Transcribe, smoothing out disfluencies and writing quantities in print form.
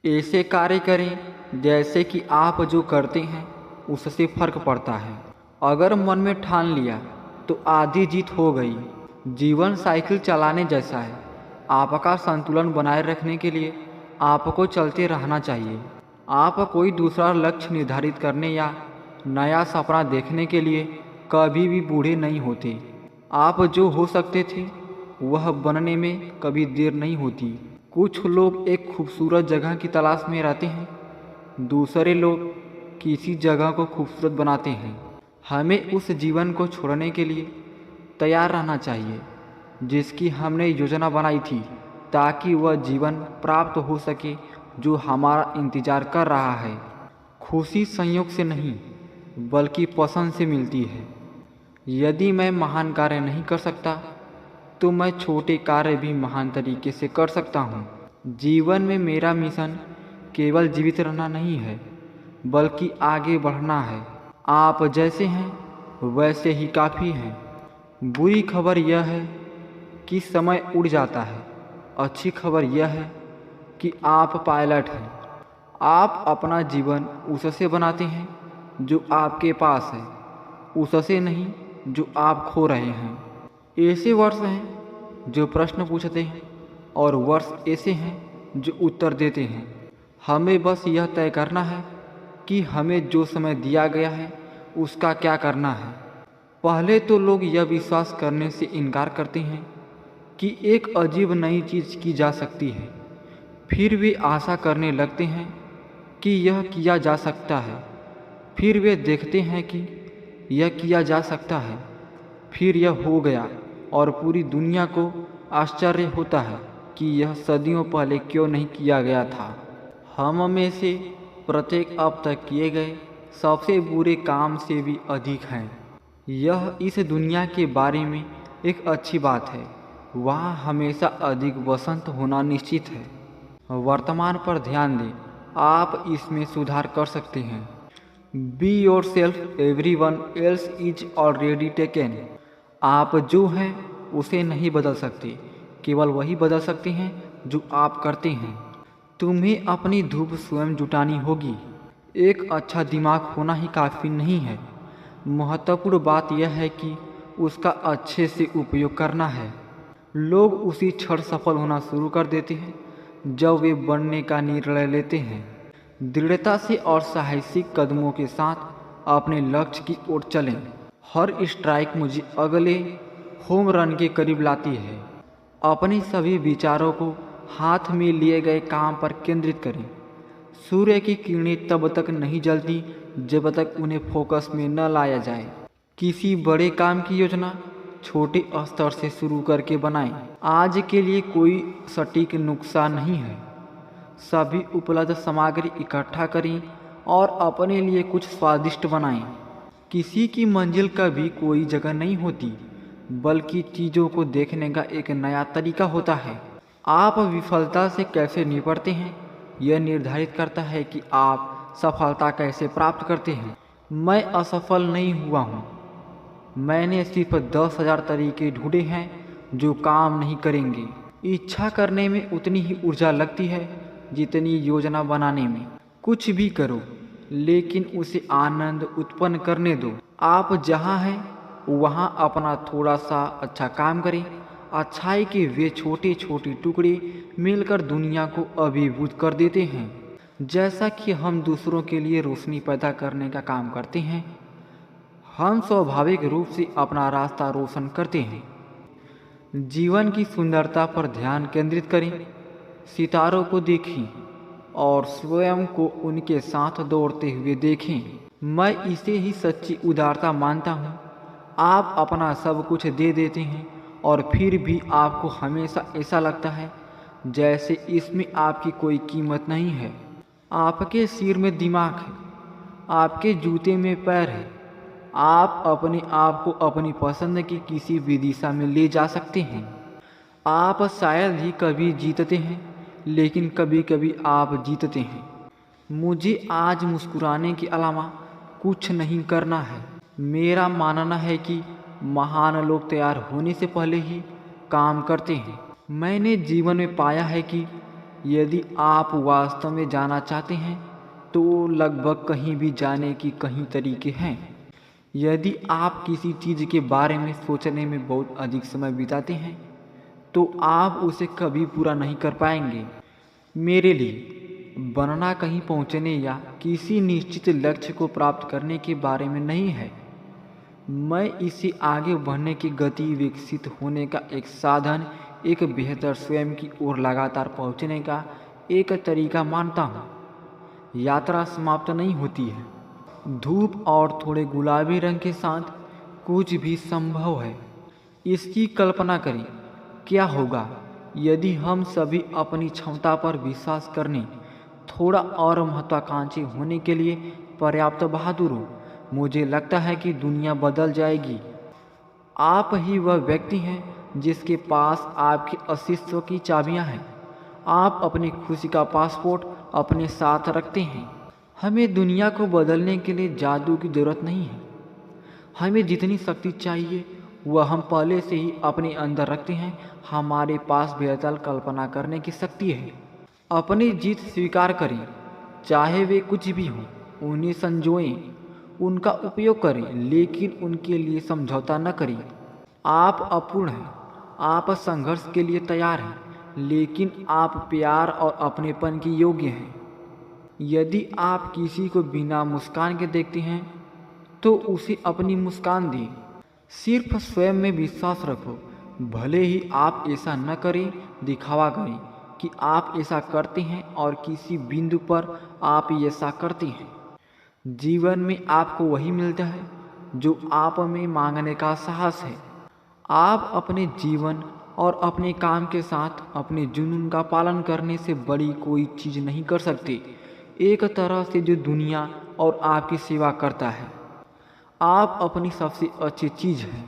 ऐसे कार्य करें जैसे कि आप जो करते हैं उससे फर्क पड़ता है। अगर मन में ठान लिया तो आधी जीत हो गई। जीवन साइकिल चलाने जैसा है। आपका संतुलन बनाए रखने के लिए आपको चलते रहना चाहिए। आप कोई दूसरा लक्ष्य निर्धारित करने या नया सपना देखने के लिए कभी भी बूढ़े नहीं होते। आप जो हो सकते थे वह बनने में कभी देर नहीं होती। कुछ लोग एक खूबसूरत जगह की तलाश में रहते हैं, दूसरे लोग किसी जगह को खूबसूरत बनाते हैं। हमें उस जीवन को छोड़ने के लिए तैयार रहना चाहिए जिसकी हमने योजना बनाई थी, ताकि वह जीवन प्राप्त हो सके जो हमारा इंतज़ार कर रहा है। खुशी संयोग से नहीं बल्कि पसंद से मिलती है। यदि मैं महान कार्य नहीं कर सकता तो मैं छोटे कार्य भी महान तरीके से कर सकता हूँ। जीवन में मेरा मिशन केवल जीवित रहना नहीं है बल्कि आगे बढ़ना है। आप जैसे हैं वैसे ही काफ़ी हैं। बुरी खबर यह है कि समय उड़ जाता है। अच्छी खबर यह है कि आप पायलट हैं। आप अपना जीवन उससे बनाते हैं जो आपके पास है, उससे नहीं जो आप खो रहे हैं। ऐसे वर्ष हैं जो प्रश्न पूछते हैं और वर्ष ऐसे हैं जो उत्तर देते हैं। हमें बस यह तय करना है कि हमें जो समय दिया गया है उसका क्या करना है। पहले तो लोग यह विश्वास करने से इनकार करते हैं कि एक अजीब नई चीज़ की जा सकती है। फिर वे आशा करने लगते हैं कि यह किया जा सकता है। फिर वे देखते हैं कि यह किया जा सकता है। फिर यह हो गया और पूरी दुनिया को आश्चर्य होता है कि यह सदियों पहले क्यों नहीं किया गया था। हम में से प्रत्येक अब तक किए गए सबसे बुरे काम से भी अधिक हैं। यह इस दुनिया के बारे में एक अच्छी बात है। वहाँ हमेशा अधिक वसंत होना निश्चित है। वर्तमान पर ध्यान दें, आप इसमें सुधार कर सकते हैं। Be your self, everyone else is already taken. आप जो हैं उसे नहीं बदल सकते, केवल वही बदल सकते हैं जो आप करते हैं। तुम्हें अपनी धूप स्वयं जुटानी होगी। एक अच्छा दिमाग होना ही काफ़ी नहीं है। महत्वपूर्ण बात यह है कि उसका अच्छे से उपयोग करना है। लोग उसी क्षण सफल होना शुरू कर देते हैं जब वे बनने का निर्णय लेते हैं। दृढ़ता से और साहसिक कदमों के साथ अपने लक्ष्य की ओर चलें। हर स्ट्राइक मुझे अगले होम रन के करीब लाती है। अपने सभी विचारों को हाथ में लिए गए काम पर केंद्रित करें। सूर्य की किरणें तब तक नहीं जलती जब तक उन्हें फोकस में न लाया जाए। किसी बड़े काम की योजना छोटे स्तर से शुरू करके बनाएं। आज के लिए कोई सटीक नुस्खा नहीं है। सभी उपलब्ध सामग्री इकट्ठा करें और अपने लिए कुछ स्वादिष्ट बनाएं। किसी की मंजिल का भी कोई जगह नहीं होती, बल्कि चीज़ों को देखने का एक नया तरीका होता है। आप विफलता से कैसे निपटते हैं यह निर्धारित करता है कि आप सफलता कैसे प्राप्त करते हैं। मैं असफल नहीं हुआ हूँ। मैंने सिर्फ 10,000 तरीके ढूंढे हैं जो काम नहीं करेंगे। इच्छा करने में उतनी ही ऊर्जा लगती है जितनी योजना बनाने में। कुछ भी करो लेकिन उसे आनंद उत्पन्न करने दो। आप जहाँ हैं वहाँ अपना थोड़ा सा अच्छा काम करें। अच्छाई के वे छोटे छोटे टुकड़े मिलकर दुनिया को अभिभूत कर देते हैं। जैसा कि हम दूसरों के लिए रोशनी पैदा करने का काम करते हैं, हम स्वाभाविक रूप से अपना रास्ता रोशन करते हैं। जीवन की सुंदरता पर ध्यान केंद्रित करें। सितारों को देखें और स्वयं को उनके साथ दौड़ते हुए देखें। मैं इसे ही सच्ची उदारता मानता हूँ। आप अपना सब कुछ दे देते हैं और फिर भी आपको हमेशा ऐसा लगता है जैसे इसमें आपकी कोई कीमत नहीं है। आपके सिर में दिमाग है, आपके जूते में पैर है। आप अपने आप को अपनी पसंद की किसी भी दिशा में ले जा सकते हैं। आप शायद ही कभी जीतते हैं, लेकिन कभी कभी आप जीतते हैं। मुझे आज मुस्कुराने के अलावा कुछ नहीं करना है। मेरा मानना है कि महान लोग तैयार होने से पहले ही काम करते हैं। मैंने जीवन में पाया है कि यदि आप वास्तव में जाना चाहते हैं तो लगभग कहीं भी जाने की कई तरीके हैं। यदि आप किसी चीज़ के बारे में सोचने में बहुत अधिक समय बिताते हैं तो आप उसे कभी पूरा नहीं कर पाएंगे। मेरे लिए बनना कहीं पहुंचने या किसी निश्चित लक्ष्य को प्राप्त करने के बारे में नहीं है। मैं इसे आगे बढ़ने की गति, विकसित होने का एक साधन, एक बेहतर स्वयं की ओर लगातार पहुंचने का एक तरीका मानता हूँ। यात्रा समाप्त नहीं होती है। धूप और थोड़े गुलाबी रंग के साथ कुछ भी संभव है। इसकी कल्पना करें, क्या होगा यदि हम सभी अपनी क्षमता पर विश्वास करने, थोड़ा और महत्वाकांक्षी होने के लिए पर्याप्त बहादुर हो। मुझे लगता है कि दुनिया बदल जाएगी। आप ही वह व्यक्ति हैं जिसके पास आपके अस्तित्व की चाबियां हैं। आप अपनी खुशी का पासपोर्ट अपने साथ रखते हैं। हमें दुनिया को बदलने के लिए जादू की ज़रूरत नहीं है। हमें जितनी शक्ति चाहिए वह हम पहले से ही अपने अंदर रखते हैं। हमारे पास बेहतर कल्पना करने की शक्ति है। अपनी जीत स्वीकार करें, चाहे वे कुछ भी हों। उन्हें संजोएं, उनका उपयोग करें, लेकिन उनके लिए समझौता न करें। आप अपूर्ण हैं, आप संघर्ष के लिए तैयार हैं, लेकिन आप प्यार और अपनेपन के योग्य हैं। यदि आप किसी को बिना मुस्कान के देखते हैं तो उसे अपनी मुस्कान दें। सिर्फ स्वयं में विश्वास रखो। भले ही आप ऐसा न करें, दिखावा करें कि आप ऐसा करते हैं और किसी बिंदु पर आप ऐसा करते हैं। जीवन में आपको वही मिलता है जो आप में मांगने का साहस है। आप अपने जीवन और अपने काम के साथ अपने जुनून का पालन करने से बड़ी कोई चीज़ नहीं कर सकते। एक तरह से जो दुनिया और आपकी सेवा करता है, आप अपनी सबसे अच्छी चीज़ है।